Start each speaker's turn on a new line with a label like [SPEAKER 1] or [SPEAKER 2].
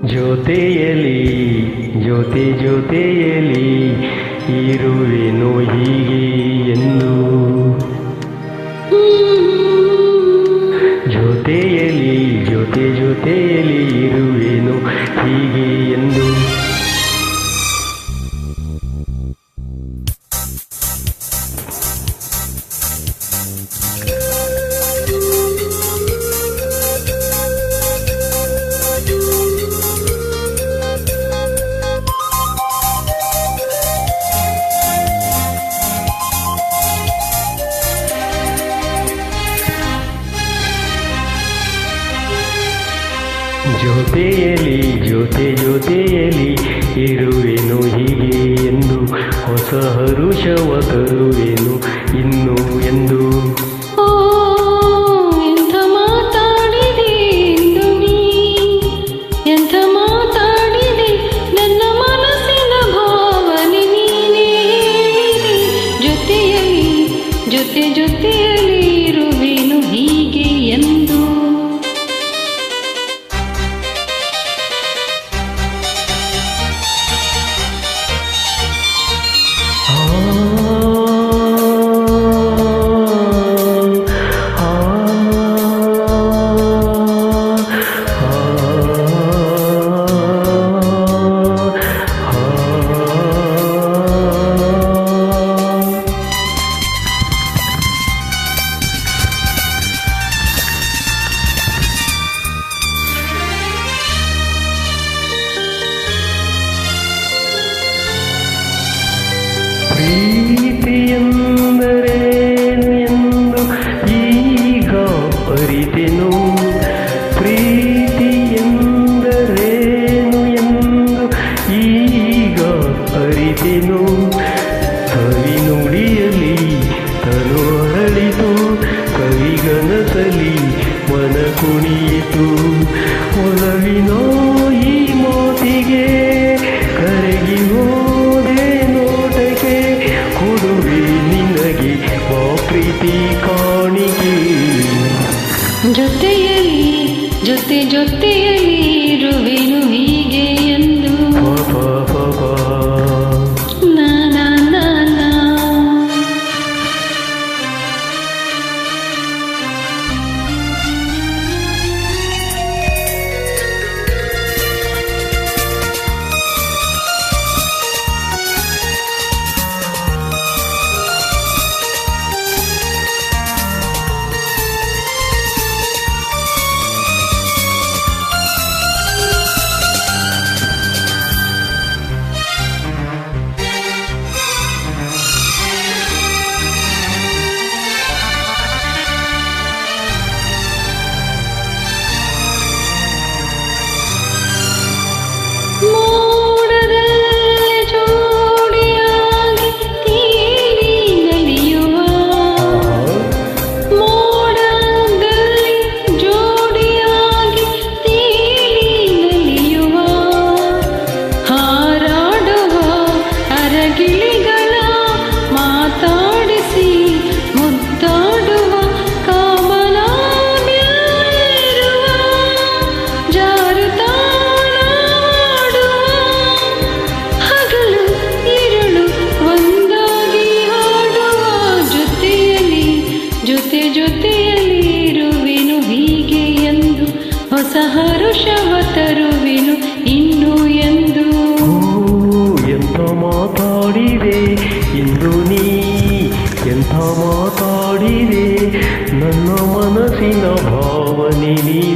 [SPEAKER 1] ಜೊತೆಯಲಿ ಜೊತೆಯಲಿ ಇರುವೆನು ಹೀಗೆ ಎಂದು. ಜೊತೆಯಲಿ ಜೊತೆಯಲಿ ಇರುವೆನು ಹೀಗೆ ಎಂದು. ಜೊತೆಯಲಿ ಜೊತೆಯಲಿ ಇರುವೆನು ಹೀಗೆ ಎಂದು. ಹೊಸ ಹರುಷವ ತರುವೆನು ಇನ್ನು ಎಂದು.
[SPEAKER 2] ಎಂಥ ಮಾತಾಡಿದೆ ಎಂದು ನೀ, ಎಂಥ ಮಾತಾಡಿದೆ ನನ್ನ ಮನಸ್ಸಿನ ಭಾವನೆ ನೀನೇ. ಜೊತೆಯಲಿ ಜೊತೆಯಲಿ ಇರುವೆನು ಹೀಗೆ ಎಂದು.
[SPEAKER 1] ಪ್ರೀತಿಯೆಂದರೇನು ಎಂದು ಈಗ ಅರಿತೆನು. ಪ್ರೀತಿಯೆಂದರೇನು ಎಂದು ಈಗ ಅರಿತೆನು. ಕವಿ ನುಡಿಯಲಿ ತನು ಅರಳಿತು, ಕವಿಗನಸಲಿ ಮನ ಕುಣಿಯಿತು. ಒಲವಿನ ಈ ಮಾತಿಗೆ ಕರಗಿ ಹೋದೆ ನೋಟಕ್ಕೆ. ಕೊಡುವೆ ನಿನಗೆ ಆ ಪ್ರೀತಿ ಕಾಣಿಕೆ.
[SPEAKER 2] ಜೊತೆಯಲಿ ಜೊತೆಯಲಿ ಇರುವೆನು ಹೀಗೆ ಎಂದು. ನಾ ನಾ ನಾ ನಾ. ಮೋಡದಲ್ಲಿ ಜೋಡಿಯಾಗಿ ತೇಲಿ ನಲಿಯುವ, ಮೋಡದಲ್ಲಿ ಜೋಡಿಯಾಗಿ ತೇಲಿ ನಲಿಯುವ, ಹಾರಾಡುವ ಅರಗಿಳಿಗಳ ಮಾತಾಡಿಸಿ ಮುದ್ದಾಡುವ ಕಾಮನಾಗಿರುವ, ಜಾರುತ್ತಾ ಜೊತೆಯಲಿ ಇರುವೆನು ಹೀಗೆ ಎಂದು. ಹೊಸ ಹರುಷವ ತರುವೆನು ಇನ್ನು ಎಂದು.
[SPEAKER 1] ಎಂಥ ಮಾತಾಡಿದೆ ಇಂದು ನೀ, ಎಂಥ ಮಾತಾಡಿದೆ ನನ್ನ ಮನಸ್ಸಿನ ಭಾವನೆ ನೀ.